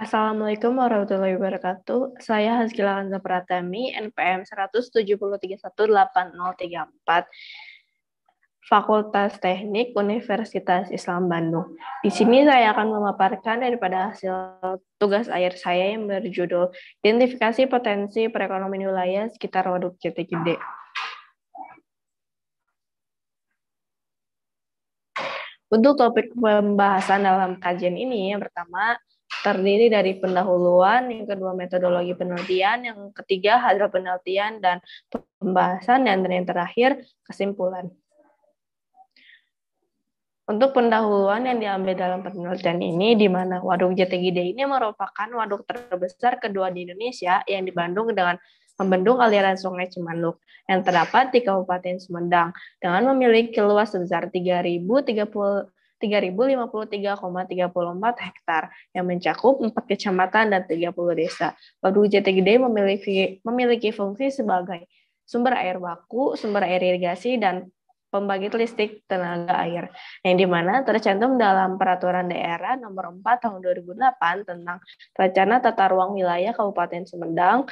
Assalamualaikum warahmatullahi wabarakatuh. Saya Hazkila Kanza Pratami, NPM 170318034, Fakultas Teknik Universitas Islam Bandung. Di sini saya akan memaparkan daripada hasil tugas akhir saya yang berjudul Identifikasi Potensi Perekonomian Wilayah Sekitar Waduk Jati Gede. Untuk topik pembahasan dalam kajian ini, yang pertama terdiri dari pendahuluan, yang kedua metodologi penelitian, yang ketiga hasil penelitian dan pembahasan, dan yang terakhir kesimpulan. Untuk pendahuluan yang diambil dalam penelitian ini, di mana Waduk Jati Gede ini merupakan waduk terbesar kedua di Indonesia yang dibendung dengan membendung aliran Sungai Cimanuk yang terdapat di Kabupaten Sumedang dengan memiliki luas sebesar 3.053,34 hektar yang mencakup 4 kecamatan dan 30 desa. Waduk Jati Gede memiliki fungsi sebagai sumber air baku, sumber air irigasi, dan pembangkit listrik tenaga air, yang dimana tercantum dalam Peraturan Daerah Nomor 4 Tahun 2008 tentang Rencana Tata Ruang Wilayah Kabupaten Sumedang.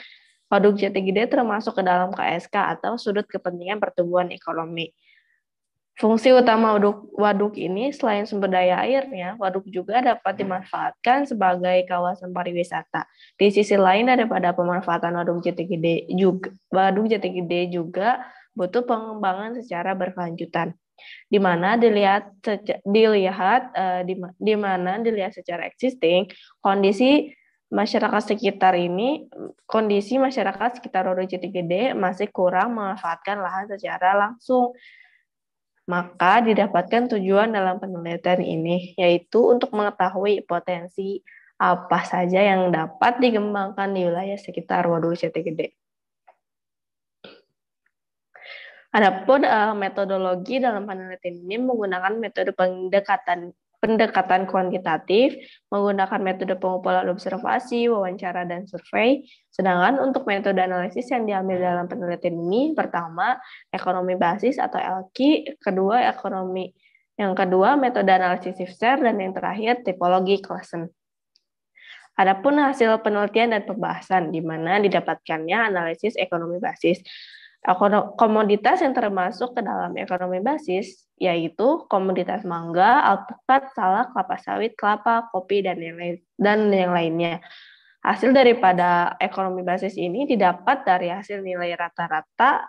Waduk Jati Gede termasuk ke dalam KSK atau Sudut Kepentingan Pertumbuhan Ekonomi. Fungsi utama waduk ini selain sumber daya airnya, waduk juga dapat dimanfaatkan sebagai kawasan pariwisata. Di sisi lain daripada pemanfaatan waduk Jati Gede juga butuh pengembangan secara berkelanjutan, di mana dilihat secara existing kondisi masyarakat sekitar Waduk Jati Gede masih kurang memanfaatkan lahan secara langsung. Maka didapatkan tujuan dalam penelitian ini, yaitu untuk mengetahui potensi apa saja yang dapat dikembangkan di wilayah sekitar Waduk Jati Gede. Adapun metodologi dalam penelitian ini menggunakan metode pendekatan kuantitatif, menggunakan metode pengumpulan observasi, wawancara, dan survei. Sedangkan untuk metode analisis yang diambil dalam penelitian ini, pertama, ekonomi basis atau ELKI, yang kedua metode analisis Sifter, dan yang terakhir tipologi Claassen. Adapun hasil penelitian dan pembahasan, di mana didapatkannya analisis ekonomi basis. Komoditas yang termasuk ke dalam ekonomi basis yaitu komoditas mangga, alpukat, salak, kelapa sawit, kelapa, kopi, dan yang lainnya. Hasil daripada ekonomi basis ini didapat dari hasil nilai rata-rata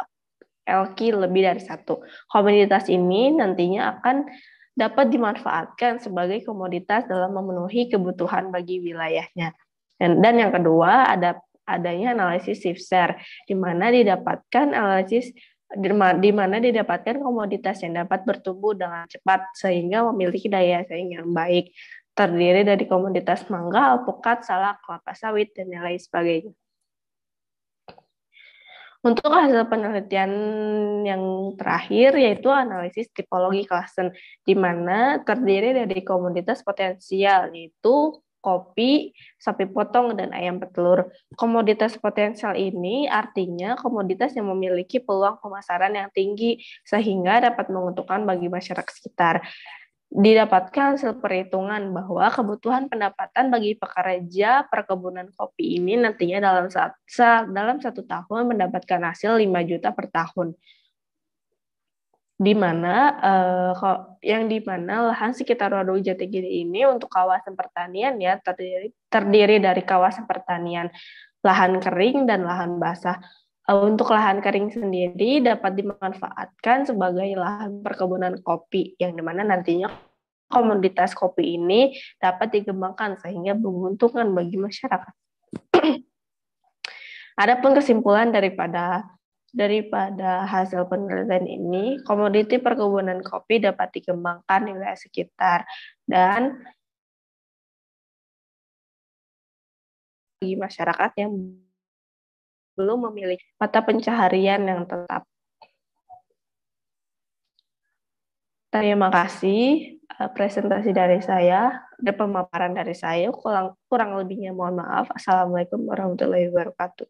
ELKI lebih dari 1. Komoditas ini nantinya akan dapat dimanfaatkan sebagai komoditas dalam memenuhi kebutuhan bagi wilayahnya. Dan yang kedua, adanya analisis Sifter, di mana didapatkan komoditas yang dapat bertumbuh dengan cepat sehingga memiliki daya saing yang baik, terdiri dari komoditas mangga, alpukat, salak, kelapa sawit, dan lain sebagainya. Untuk hasil penelitian yang terakhir yaitu analisis tipologi Claassen, di mana terdiri dari komoditas potensial yaitu kopi, sapi potong, dan ayam petelur. Komoditas potensial ini artinya komoditas yang memiliki peluang pemasaran yang tinggi sehingga dapat menguntungkan bagi masyarakat sekitar. Didapatkan hasil perhitungan bahwa kebutuhan pendapatan bagi pekerja perkebunan kopi ini nantinya dalam satu tahun mendapatkan hasil 5 juta per tahun. Di mana lahan sekitar Waduk Jati Gede ini untuk kawasan pertanian ya terdiri dari kawasan pertanian lahan kering dan lahan basah. Untuk lahan kering sendiri dapat dimanfaatkan sebagai lahan perkebunan kopi yang dimana nantinya komoditas kopi ini dapat dikembangkan sehingga menguntungkan bagi masyarakat. Adapun kesimpulan daripada hasil penelitian ini, komoditi perkebunan kopi dapat dikembangkan di wilayah sekitar dan bagi masyarakat yang belum memiliki mata pencaharian yang tetap. Terima kasih presentasi dari saya dan pemaparan dari saya. Kurang lebihnya mohon maaf. Assalamualaikum warahmatullahi wabarakatuh.